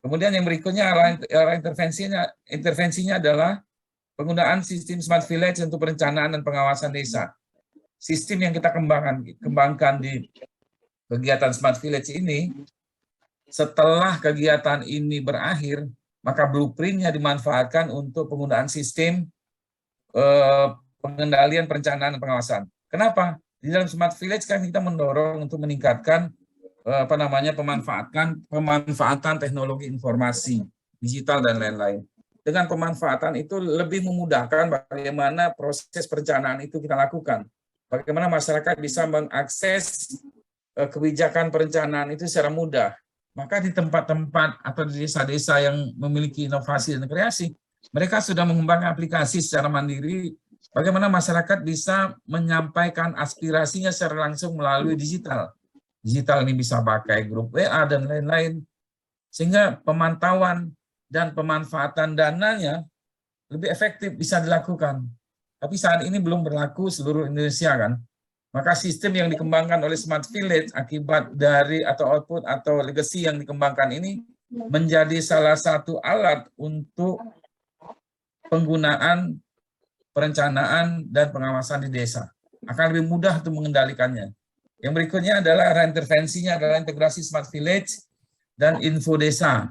Kemudian yang berikutnya arah intervensinya adalah penggunaan sistem Smart Village untuk perencanaan dan pengawasan desa. Sistem yang kita kembangkan di kegiatan Smart Village ini, setelah kegiatan ini berakhir, maka blueprint-nya dimanfaatkan untuk penggunaan sistem pengendalian perencanaan dan pengawasan. Kenapa? Di dalam Smart Village kan kita mendorong untuk meningkatkan pemanfaatan teknologi informasi digital dan lain-lain. dengan pemanfaatan itu lebih memudahkan bagaimana proses perencanaan itu kita lakukan. Bagaimana masyarakat bisa mengakses kebijakan perencanaan itu secara mudah. Maka di tempat-tempat atau di desa-desa yang memiliki inovasi dan kreasi, mereka sudah mengembangkan aplikasi secara mandiri, bagaimana masyarakat bisa menyampaikan aspirasinya secara langsung melalui digital. Digital ini bisa pakai grup WA dan lain-lain, sehingga pemantauan dan pemanfaatan dananya lebih efektif bisa dilakukan. Tapi saat ini belum berlaku seluruh Indonesia kan. Maka sistem yang dikembangkan oleh Smart Village akibat dari atau output atau legacy yang dikembangkan ini menjadi salah satu alat untuk penggunaan perencanaan dan pengawasan di desa. Akan lebih mudah untuk mengendalikannya. Yang berikutnya adalah intervensinya adalah integrasi Smart Village dan Info Desa.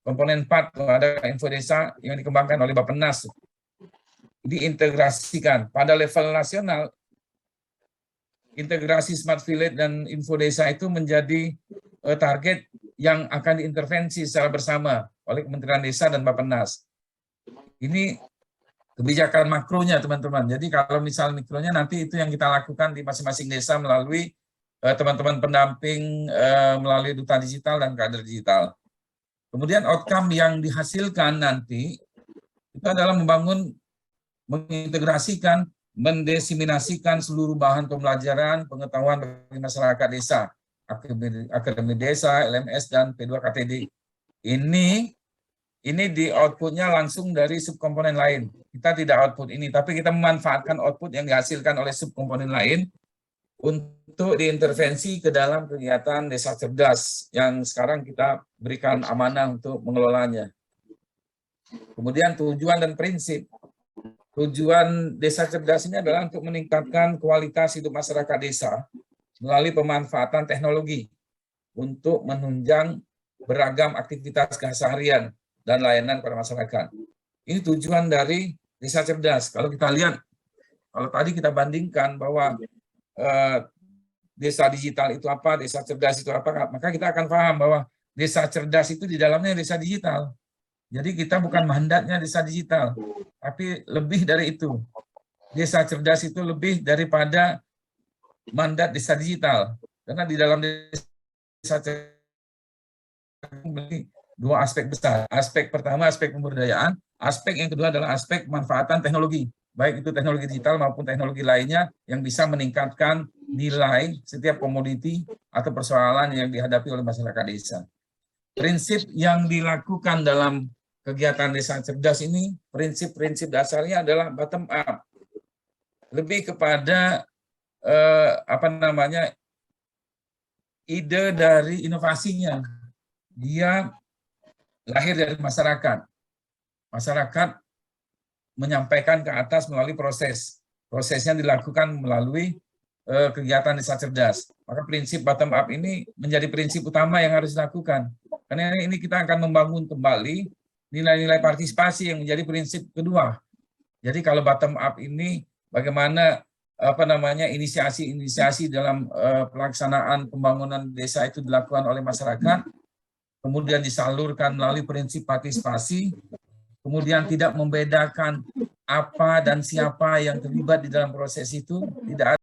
Komponen 4 ada Info Desa yang dikembangkan oleh Bappenas. Diintegrasikan pada level nasional. Integrasi Smart Village dan Info Desa itu menjadi target yang akan diintervensi secara bersama oleh Kementerian Desa dan Bappenas. Ini kebijakan makronya, teman-teman. Jadi kalau misal mikronya nanti itu yang kita lakukan di masing-masing desa melalui teman-teman pendamping, melalui duta digital dan kader digital. Kemudian outcome yang dihasilkan nanti itu adalah mengintegrasikan, mendesiminasikan seluruh bahan pembelajaran, pengetahuan bagi masyarakat desa, Akademi Desa, LMS, dan P2KTD. Ini di outputnya langsung dari subkomponen lain. Kita tidak output ini, tapi kita memanfaatkan output yang dihasilkan oleh subkomponen lain untuk diintervensi ke dalam kegiatan Desa Cerdas yang sekarang kita berikan amanah untuk mengelolanya. Kemudian tujuan dan prinsip. Tujuan Desa Cerdas ini adalah untuk meningkatkan kualitas hidup masyarakat desa melalui pemanfaatan teknologi untuk menunjang beragam aktivitas keseharian dan layanan pada masyarakat. Ini tujuan dari Desa Cerdas. Kalau kita lihat, kalau tadi kita bandingkan bahwa desa digital itu apa, desa cerdas itu apa, maka kita akan paham bahwa desa cerdas itu di dalamnya desa digital. Jadi kita bukan mandatnya desa digital, tapi lebih dari itu. Desa cerdas itu lebih daripada mandat desa digital. Karena di dalam desa cerdas memiliki dua aspek besar. Aspek pertama, aspek pemberdayaan. Aspek yang kedua adalah aspek pemanfaatan teknologi. Baik itu teknologi digital maupun teknologi lainnya yang bisa meningkatkan nilai setiap komoditi atau persoalan yang dihadapi oleh masyarakat desa. Prinsip yang dilakukan dalam kegiatan Desa Cerdas ini, prinsip-prinsip dasarnya adalah bottom up. Lebih kepada ide dari inovasinya. Dia lahir dari masyarakat. Masyarakat menyampaikan ke atas melalui proses. Prosesnya dilakukan melalui kegiatan Desa Cerdas. Maka prinsip bottom up ini menjadi prinsip utama yang harus dilakukan. Karena ini kita akan membangun kembali nilai-nilai partisipasi yang menjadi prinsip kedua. Jadi kalau bottom up ini bagaimana inisiasi dalam pelaksanaan pembangunan desa itu dilakukan oleh masyarakat, kemudian disalurkan melalui prinsip partisipasi, kemudian tidak membedakan apa dan siapa yang terlibat di dalam proses itu, tidak ada